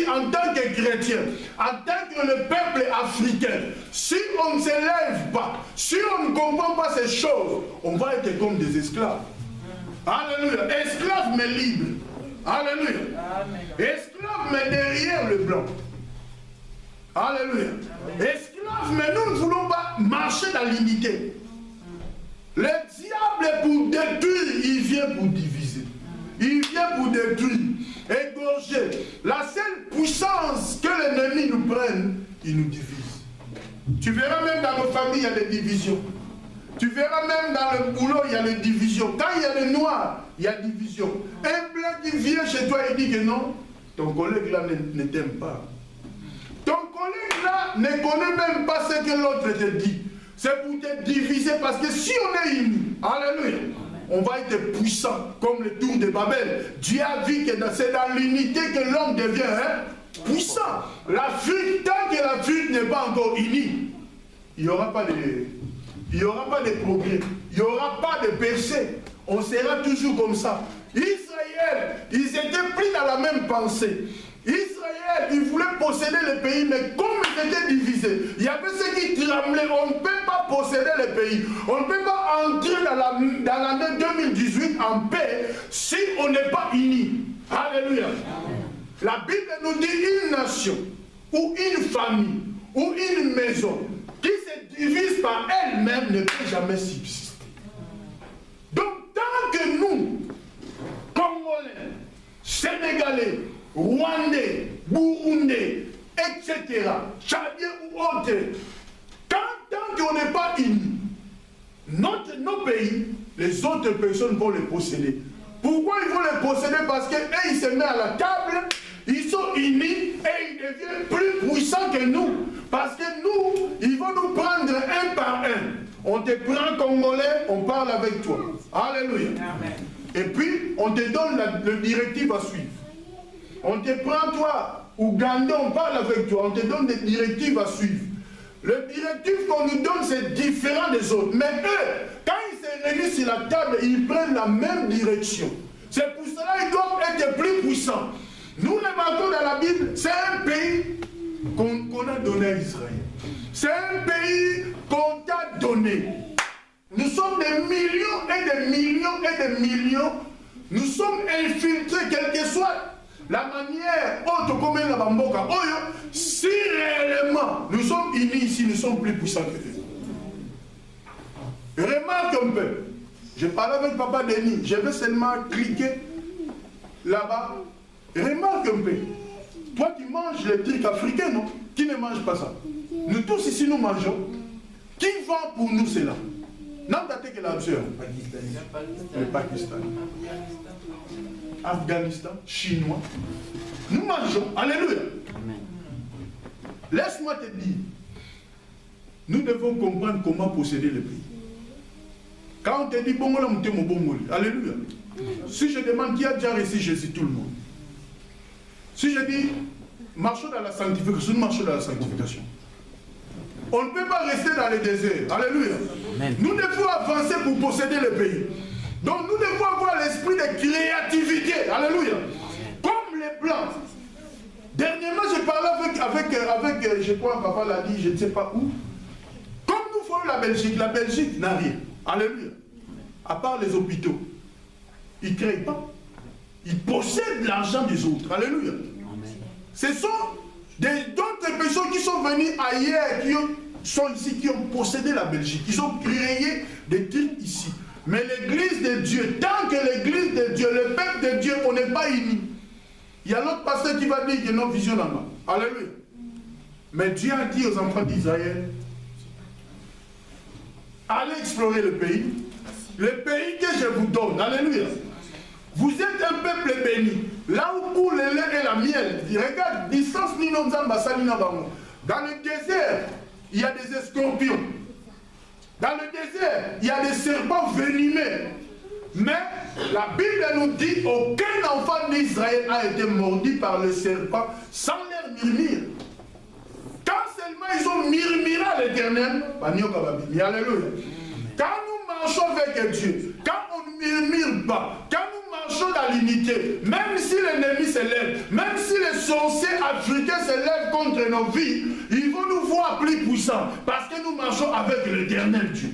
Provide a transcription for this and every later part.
en tant que chrétien, en tant que le peuple africain, si on ne s'élève pas, si on ne comprend pas ces choses, on va être comme des esclaves. Alléluia. Esclaves mais libres. Alléluia. Esclaves mais derrière le blanc. Alléluia. Esclaves mais nous ne voulons pas marcher dans l'unité. Le diable pour détruire, il vient pour diviser. Il vient pour détruire, égorger. La seule puissance que l'ennemi nous prenne, il nous divise. Tu verras même dans nos familles, il y a des divisions. Tu verras même dans le boulot, il y a des divisions. Quand il y a des noirs, il y a division. Un blanc qui vient chez toi et dit que non, ton collègue là ne t'aime pas. Ton collègue là ne connaît même pas ce que l'autre te dit. C'est pour te diviser parce que si on est unis, alléluia, on va être puissant comme le tour de Babel. Dieu a vu que c'est dans l'unité que l'homme devient puissant. L'Afrique, tant que l'Afrique n'est pas encore unie, il n'y aura pas de progrès, il n'y aura pas de percée. On sera toujours comme ça. Israël, ils étaient pris dans la même pensée. Israël, ils voulaient posséder le pays, mais comme ils étaient divisés, il y avait ceux qui tremblaient. On ne peut pas posséder le pays. On ne peut pas entrer dans l'année 2018 en paix si on n'est pas unis. Alléluia. La Bible nous dit une nation, ou une famille, ou une maison qui se divise par elle-même ne peut jamais subsister. Donc, tant que nous, Congolais, Sénégalais, Rwandais, Burundais, etc., Tchadiens ou autres, tant qu'on n'est pas unis, nos pays, les autres personnes vont les posséder. Pourquoi ils vont les posséder? Parce qu'eux, ils se mettent à la table, ils sont unis et ils deviennent plus puissants que nous. Parce que nous, ils vont nous prendre un par un. On te prend Congolais, on parle avec toi. Alléluia. Amen. Et puis, on te donne le directive à suivre. On te prend toi, Ougandais, on parle avec toi, on te donne des directives à suivre. Le directive qu'on nous donne, c'est différent des autres. Mais eux, quand ils se réunissent sur la table, ils prennent la même direction. C'est pour cela qu'ils doivent être plus puissants. Nous, les marquons dans la Bible, c'est un pays qu'on a donné à Israël. C'est un pays qu'on t'a donné. Nous sommes des millions et des millions et des millions. Nous sommes infiltrés, quelle que soit la manière autre comme la Bamboka. Si réellement nous sommes unis ici, nous sommes plus puissants que eux. Remarque un peu. Je parlais avec Papa Denis. Je vais seulement cliquer là-bas. Remarque un peu. Toi qui manges les trucs africains, non? Qui ne mange pas ça? Nous tous ici, nous mangeons. Qui vend pour nous cela? Non, t'as que la sœur. Le Pakistan. Afghanistan, Chinois. Nous mangeons. Alléluia. Laisse-moi te dire. Nous devons comprendre comment posséder le pays. Quand on te dit bon, alléluia. Si je demande qui a déjà reçu Jésus, tout le monde. Si je dis marchons dans la sanctification, nous marchons dans la sanctification. On ne peut pas rester dans le désert. Alléluia. Amen. Nous devons avancer pour posséder le pays. Donc nous devons avoir l'esprit de créativité. Alléluia. Comme les Blancs. Dernièrement, je parlais avec je crois, papa l'a dit, je ne sais pas où. Comme nous faisons la Belgique n'a rien. Alléluia. À part les hôpitaux. Ils ne créent pas. Ils possèdent l'argent des autres. Alléluia. Amen. Ce sont d'autres personnes qui sont venues ailleurs, qui sont ici, qui ont possédé la Belgique. Ils ont créé des trucs ici. Mais l'église de Dieu, tant que l'église de Dieu, le peuple de Dieu, on n'est pas unis. Il y a l'autre pasteur qui va dire qu'il y a une vision là-bas. Alléluia. Mais Dieu a dit aux enfants d'Israël, allez explorer le pays que je vous donne. Alléluia. Vous êtes un peuple béni. Là où coule le lait et la miel. Regarde, distance dans le désert, il y a des escorpions. Dans le désert, il y a des serpents venimeux. Mais la Bible nous dit aucun enfant d'Israël a été mordu par le serpent sans leur murmure. Quand seulement ils ont murmuré à l'Éternel, alléluia. Quand nous marchons avec Dieu, quand on ne murmure pas, quand nous marchons dans l'unité, même si l'ennemi s'élève, même si les sorciers africains s'élèvent contre nos vies, ils vont nous voir plus puissants parce que nous marchons avec l'Éternel Dieu.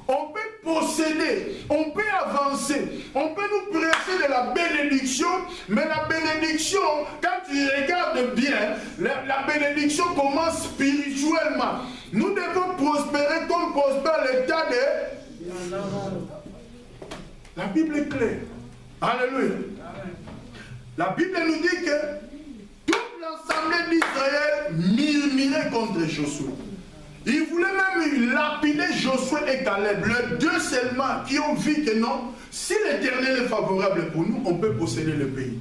On peut posséder, on peut avancer, on peut nous presser de la bénédiction, mais la bénédiction, quand tu regardes bien, la bénédiction commence spirituellement. Nous devons prospérer comme prospère l'état de... La Bible est claire. Alléluia. La Bible nous dit que toute l'assemblée d'Israël murmurait contre Josué. Ils voulaient même lapider Josué et Caleb, les deux seulement qui ont vu que non, si l'Éternel est favorable pour nous, on peut posséder le pays.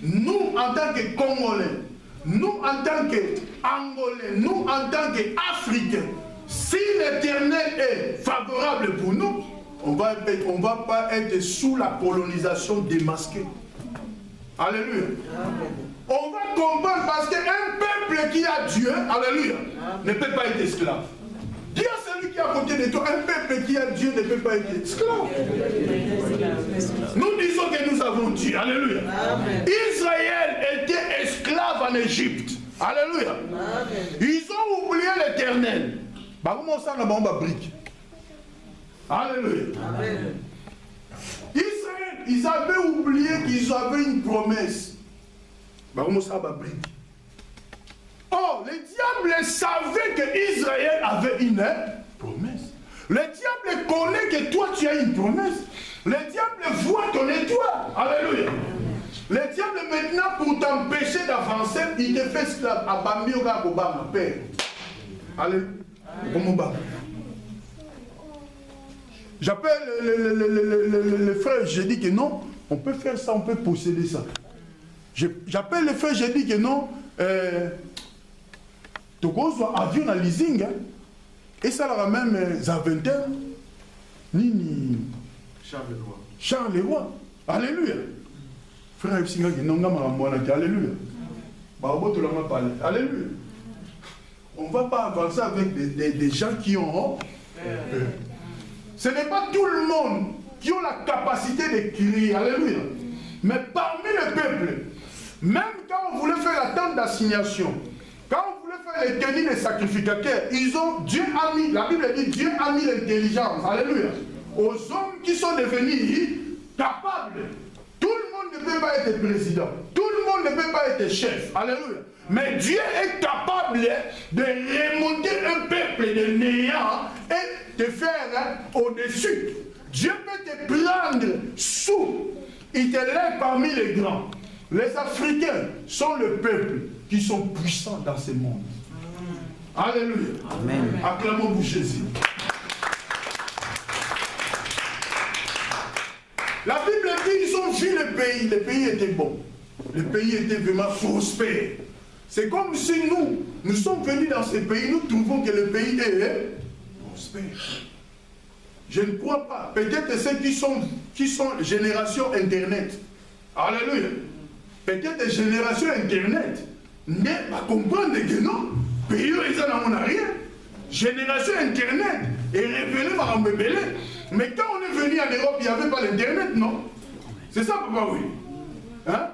Nous, en tant que Congolais, nous, en tant qu'Angolais, nous, en tant qu'Africains, si l'Éternel est favorable pour nous, on ne va pas être sous la colonisation démasquée. Alléluia. Amen. On va comprendre parce qu'un peuple qui a Dieu, alléluia, ne peut pas être esclave. Dis à celui qui est à côté de toi, un peuple qui a Dieu ne peut pas être esclave. Nous disons que nous avons Dieu, alléluia. Amen. Israël était esclave en Égypte, alléluia. Amen. Ils ont oublié l'Éternel. Comment ça, on a brique? Alléluia. Amen. Israël, ils avaient oublié qu'ils avaient une promesse. Oh, le diable savait que Israël avait une promesse. Le diable connaît que toi tu as une promesse. Le diable voit ton étoile. Alléluia. Le diable maintenant, pour t'empêcher d'avancer, il te fait esclave. Alléluia. J'appelle le frère, je dis que non, on peut faire ça, on peut posséder ça. J'appelle le frère, je dis que non, Togo soit avion en leasing, hein, et ça leur a même Zaventem, ni Charles Leroy. Alléluia. Frère, alléluia. Alléluia. On ne va pas avancer avec des gens qui ont peur. Ce n'est pas tout le monde qui a la capacité de crier, alléluia. Mais parmi le peuple, même quand on voulait faire la tente d'assignation, quand on voulait faire les tenues des sacrificateurs, Dieu a mis, la Bible dit, Dieu a mis l'intelligence, alléluia, aux hommes qui sont devenus capables. Tout le monde ne peut pas être président, tout le monde ne peut pas être chef, alléluia. Mais Dieu est capable de remonter un peuple de néant et te faire au-dessus. Dieu peut te prendre sous. Il te lève parmi les grands. Les Africains sont le peuple qui sont puissants dans ce monde. Alléluia. Amen. Acclamons-vous Jésus. La Bible dit qu'ils ont vu le pays était bon. Le pays était vraiment prospère. C'est comme si nous sommes venus dans ce pays, nous trouvons que le pays est prospère. Je ne crois pas. Peut-être ceux qui sont génération Internet. Alléluia. Peut-être génération Internet. Ne pas comprendre que non. Pays où ils n'en ont rien. Génération Internet. Et révélé par un bébé. Mais quand on est venu en Europe, il n'y avait pas l'Internet, non? C'est ça, papa, oui. Hein?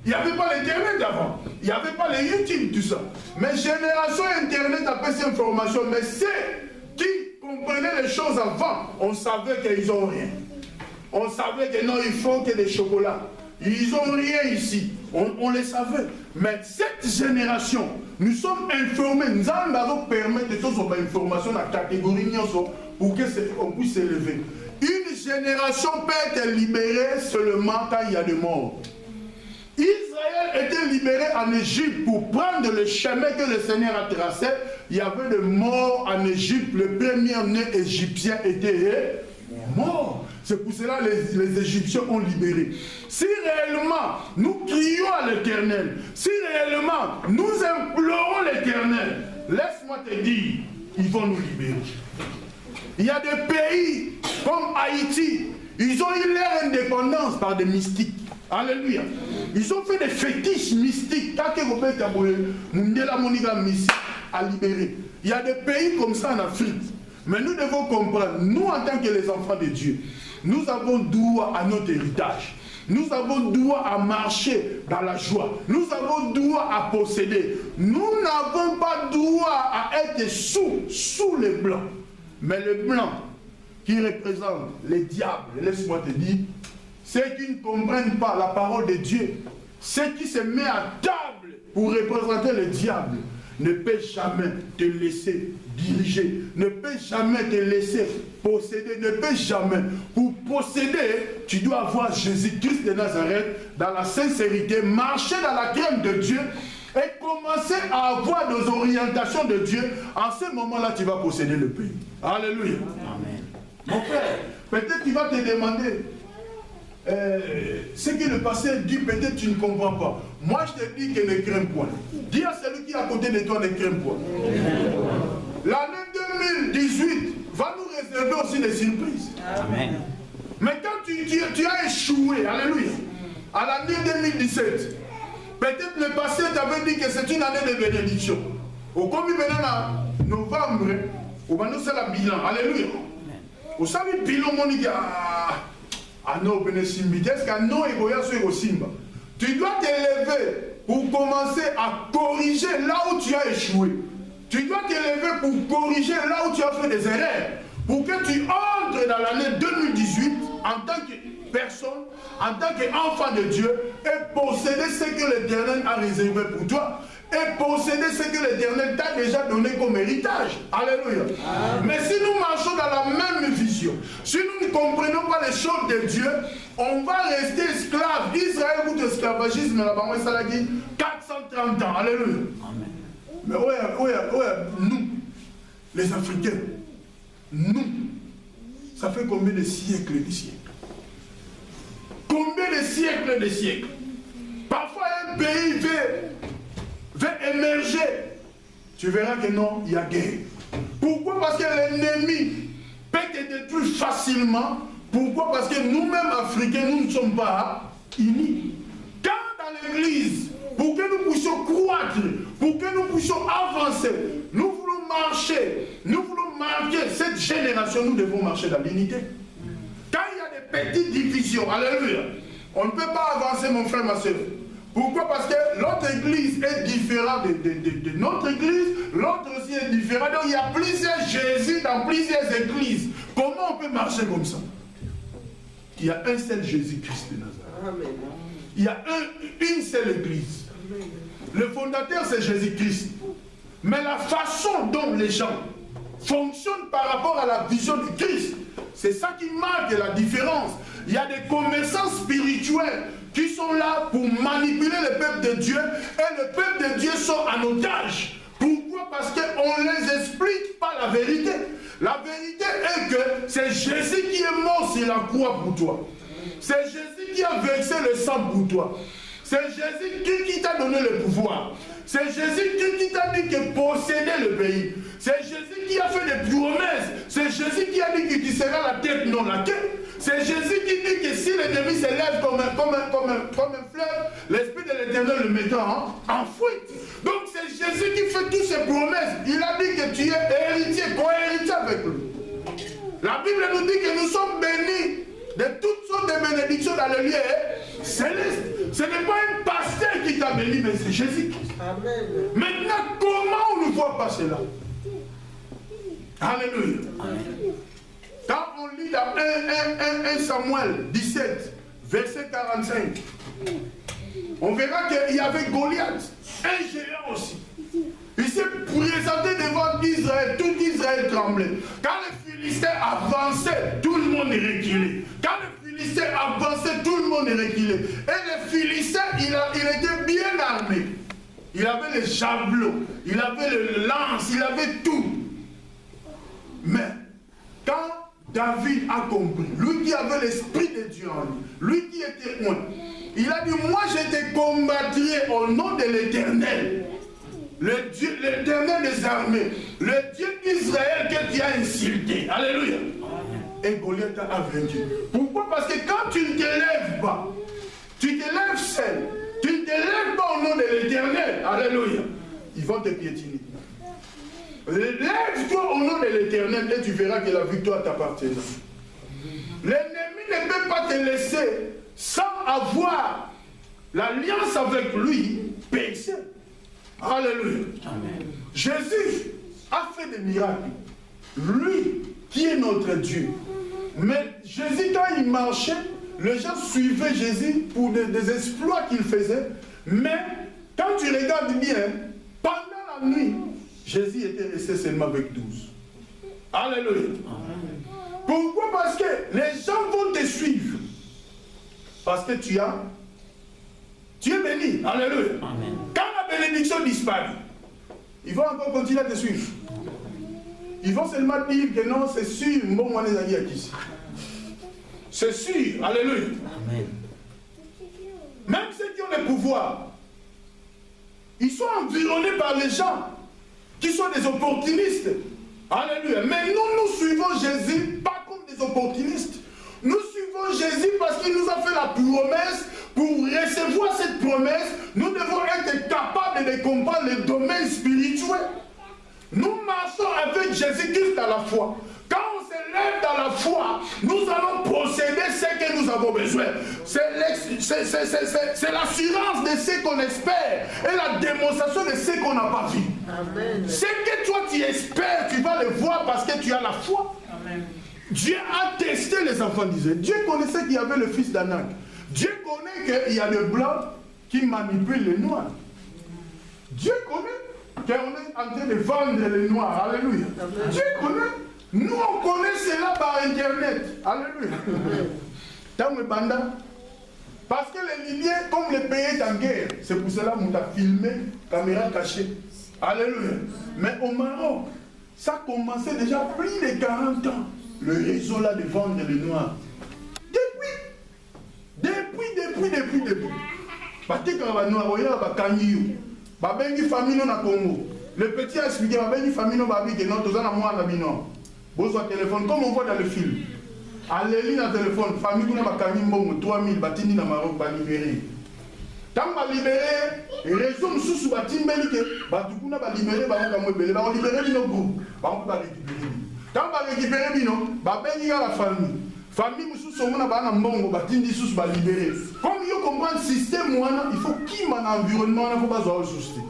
Il n'y avait pas l'Internet avant. Il n'y avait pas les YouTube, tout ça. Mais génération Internet a fait ces informations. Mais ceux qui comprenaient les choses avant, on savait qu'ils n'ont rien. On savait que non, il faut que des chocolats. Ils n'ont rien ici. On les savait. Mais cette génération, nous sommes informés. Nous allons permettre de toutes les informations dans la catégorie pour qu'on puisse s'élever. Une génération peut être libérée seulement quand il y a des morts. Israël était libéré en Égypte pour prendre le chemin que le Seigneur a tracé. Il y avait des morts en Égypte. Le premier-né égyptien était mort. C'est pour cela que les Égyptiens ont libéré. Si réellement nous crions à l'Éternel, si réellement nous implorons l'Éternel, laisse-moi te dire, ils vont nous libérer. Il y a des pays comme Haïti, ils ont eu leur indépendance par des mystiques. Alléluia. Ils ont fait des fétiches mystiques. À libérer. Il y a des pays comme ça en Afrique. Mais nous devons comprendre, nous en tant que les enfants de Dieu, nous avons droit à notre héritage. Nous avons droit à marcher dans la joie. Nous avons droit à posséder. Nous n'avons pas droit à être sous les blancs. Mais les blancs qui représentent les diables, laisse-moi te dire, ceux qui ne comprennent pas la parole de Dieu, ceux qui se mettent à table pour représenter le diable, ne peut jamais te laisser diriger, ne peut jamais te laisser posséder, ne peut jamais. Pour posséder, tu dois avoir Jésus-Christ de Nazareth dans la sincérité, marcher dans la crainte de Dieu et commencer à avoir des orientations de Dieu. En ce moment-là, tu vas posséder le pays. Alléluia. Amen. Mon frère, peut-être tu vas te demander, ce que le pasteur dit, peut-être tu ne comprends pas. Moi, je te dis que ne crains point. Dis à celui qui est à côté de toi, ne crains point. L'année 2018 va nous réserver aussi des surprises. Amen. Mais quand tu as échoué, alléluia, à l'année 2017, peut-être le pasteur t'avait dit que c'est une année de bénédiction. Au comme il venait en novembre, on va nous faire le bilan. Alléluia. Vous savez, le bilan, mon gars. Ah non, est-ce qu'un non est Simba. Tu dois t'élever pour commencer à corriger là où tu as échoué. Tu dois t'élever pour corriger là où tu as fait des erreurs. Pour que tu entres dans l'année 2018 en tant que personne, en tant qu'enfant de Dieu et posséder ce que l'Éternel a réservé pour toi. Et posséder ce que l'Éternel t'a déjà donné comme héritage. Alléluia. Mais si nous marchons dans la même vision, si nous ne comprenons pas les choses de Dieu, on va rester esclaves. Israël goûte esclavagisme là-bas, moi ça l'a dit 430 ans. Alléluia. Amen. Mais nous, les Africains, nous, ça fait combien de siècles et de siècles? Combien de siècles et de siècles? Parfois un pays veut émerger, tu verras que non, il y a guerre. Pourquoi? Parce que l'ennemi peut te détruire facilement. Pourquoi? Parce que nous-mêmes, Africains, nous ne sommes pas unis. Quand dans l'église, pour que nous puissions croître, pour que nous puissions avancer, nous voulons marcher, nous voulons marquer cette génération, nous devons marcher dans l'unité. Quand il y a des petites divisions, alléluia, on ne peut pas avancer, mon frère, ma soeur. Pourquoi? Parce que l'autre église est différente de notre église, l'autre aussi est différent. Donc il y a plusieurs Jésus dans plusieurs églises. Comment on peut marcher comme ça? Il y a un seul Jésus-Christ de Nazareth. Il y a une seule église. Le fondateur c'est Jésus-Christ. Mais la façon dont les gens fonctionnent par rapport à la vision de Christ, c'est ça qui marque la différence. Il y a des commerçants spirituels qui sont là pour manipuler le peuple de Dieu et le peuple de Dieu sont en otage. Pourquoi? Parce qu'on ne les explique pas la vérité. La vérité est que c'est Jésus qui est mort sur la croix pour toi. C'est Jésus qui a versé le sang pour toi. C'est Jésus qui t'a donné le pouvoir. C'est Jésus qui t'a dit que posséder le pays. C'est Jésus qui a fait des promesses. C'est Jésus qui a dit que tu seras la tête, non la queue. C'est Jésus qui dit que si l'ennemi s'élève comme un fleuve, l'Esprit de l'Éternel le mettra en fuite. Donc c'est Jésus qui fait toutes ces promesses. Il a dit que tu es héritier, co-héritier avec lui. La Bible nous dit que nous sommes bénis de toutes sortes de bénédictions dans le lieu céleste. Ce n'est pas un pasteur qui t'a béni, mais c'est Jésus-Christ. Maintenant, comment on ne voit pas cela? Alléluia. Amen. Quand on lit dans 1 Samuel 17, verset 45, on verra qu'il y avait Goliath, un géant aussi. Il s'est présenté devant Israël, tout Israël tremblait. Quand les Philistins avançaient, tout le monde est reculé. Quand les Philistins avançaient, tout le monde est reculé. Et les Philistins, il était bien armé. Il avait les javelots, il avait le lance, il avait tout. Mais quand David a compris, lui qui avait l'esprit de Dieu en lui, lui qui était loin, il a dit, moi je te combattrai au nom de l'Éternel, l'Éternel des armées, le Dieu d'Israël que tu as insulté. Alléluia. Et Goliath a vaincu. Pourquoi? Parce que quand tu ne te lèves pas, tu te lèves seul, tu ne te lèves pas au nom de l'Éternel. Alléluia. Ils vont te piétiner. Lève-toi au nom de l'Éternel et tu verras que la victoire t'appartient. L'ennemi ne peut pas te laisser sans avoir l'alliance avec lui, péchaient. Alléluia. Amen. Jésus a fait des miracles. Lui qui est notre Dieu. Mais Jésus, quand il marchait, les gens suivaient Jésus pour des exploits qu'il faisait. Mais quand tu regardes bien, pendant la nuit, Jésus était resté seulement avec 12. Alléluia. Amen. Pourquoi? Parce que les gens vont te suivre. Parce que tu es béni. Alléluia. Amen. Quand la bénédiction disparaît, ils vont encore continuer à te suivre. Ils vont seulement dire que non, c'est sûr, bon, moi les amis ici. C'est sûr. Alléluia. Amen. Même ceux qui ont le pouvoir, ils sont environnés par les gens qui sont des opportunistes. Alléluia. Mais nous suivons Jésus pas comme des opportunistes. Nous suivons Jésus parce qu'il nous a fait la promesse. Pour recevoir cette promesse, nous devons être capables de comprendre le domaine spirituel. Nous marchons avec Jésus-Christ dans la foi. Quand on se lève dans la foi, nous allons posséder ce que nous avons besoin. C'est l'assurance de ce qu'on espère et la démonstration de ce qu'on n'a pas vu. Amen. Ce que toi tu espères, tu vas le voir parce que tu as la foi. Amen. Dieu a testé les enfants d'Israël. Dieu connaissait qu'il y avait le fils d'Anak. Dieu connaît qu'il y a le blanc qui manipule les noirs. Dieu connaît qu'on est en train de vendre les noirs. Alléluia. Amen. Dieu connaît. Nous, on connaît cela par Internet. Alléluia. Parce que les Libyens, comme le pays est en guerre, c'est pour cela qu'on a filmé, caméra cachée. Alléluia. Mais au Maroc, ça a commencé déjà plus de 40 ans. Le réseau là de vendre les noirs. Depuis. Batika va noir, il y a kanyi. Babengi famille non na Congo. Le petit a expliqué babengi famille non babi que non tous en moi na bino. Besoin téléphone comme on voit dans le film. Allez na téléphone famille kuna bakanyi mbongo 3000 batini na Maroc ba libéré. Tant ba libéré, réseau mususu batimbeli ke batukuna ba libéré ba ka mwebele ba libéré bino groupe. Ba ko ba récupérer. Tant ba récupérer bino, babengi la famille. Famille mususu omona bana mbongo batindi susu ba libéré. Comme yo comprendre système wana, il faut qui man environnement na faut pas zo souci.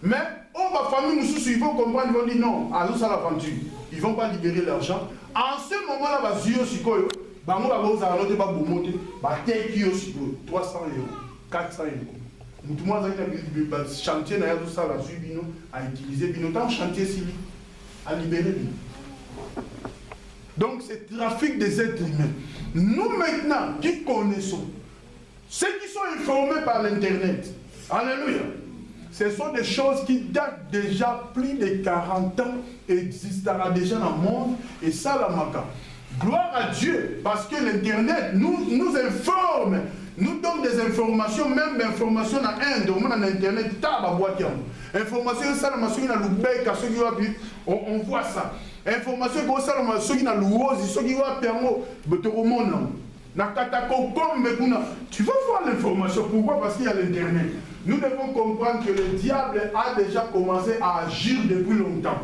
Mais on va famille mususu il faut comprendre, ils vont dire non, allons à l'aventure. Ils vont pas libérer l'argent. En ce moment là ba zio sikoyo, ba mo ba boza alote ba bomote, ba teki yo sikoyo 300 €, 400 €. Mutu mo za ina chantier na yazo sala subino à utiliser bino tant chantier sili à libérer bino. Donc c'est trafic des êtres humains. Nous maintenant qui connaissons, ceux qui sont informés par l'internet, alléluia, ce sont des choses qui datent déjà plus de 40 ans et existera déjà dans le monde et ça la maca. Gloire à Dieu parce que l'internet nous informe, nous donne des informations, même des informations dans Inde, au moins dans l'internet, information ça on voit ça. Information pour ça, ceux qui n'ont l'ouose, ceux qui ont permo, tu vas voir l'information. Pourquoi? Parce qu'il y a l'internet. Nous devons comprendre que le diable a déjà commencé à agir depuis longtemps.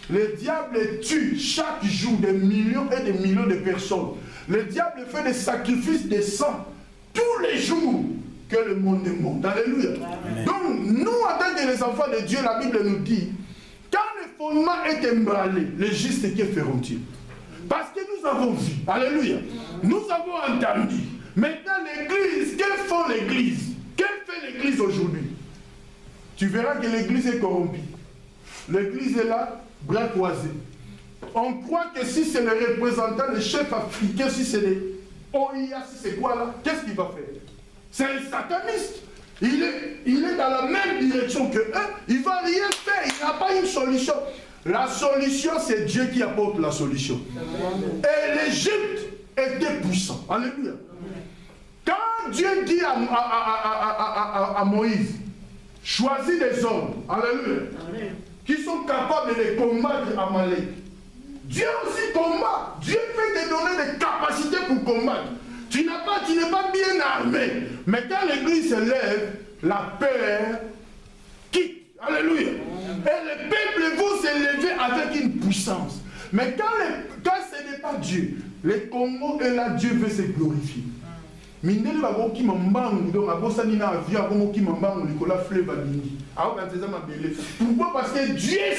Le diable tue chaque jour des millions et des millions de personnes. Le diable fait des sacrifices de sang tous les jours que le monde est monde. Alléluia. Amen. Donc, nous, en tant que les enfants de Dieu, la Bible nous dit, quand le fondement est emballé, les justes que feront-ils? Parce que nous avons vu, alléluia, nous avons entendu. Maintenant, l'église, que font l'église? Qu'elle fait l'église aujourd'hui? Tu verras que l'église est corrompue. L'église est là, bras croisés. On croit que si c'est le représentant, le chef africain, si c'est les OIA, si c'est quoi là, qu'est-ce qu'il va faire? C'est un sataniste. Il est dans la même direction que eux. Il ne va rien faire. Il n'a pas une solution. La solution, c'est Dieu qui apporte la solution. Et l'Égypte était puissant. Alléluia. Quand Dieu dit à Moïse, choisis des hommes, alléluia, qui sont capables de combattre Amalek. Dieu aussi combat. Dieu peut te donner des capacités pour combattre. Tu n'es pas bien armé. Mais quand l'église se lève, la peur quitte. Alléluia. Et les peuples vont s'élever avec une puissance. Mais quand ce n'est pas Dieu, le Congo est là, Dieu veut se glorifier. mindele bakokima mbangu donc abosani na avion akomokima mbangu likola fleuve alingi aokanisa mabele. Pourquoi? Parce que Dieu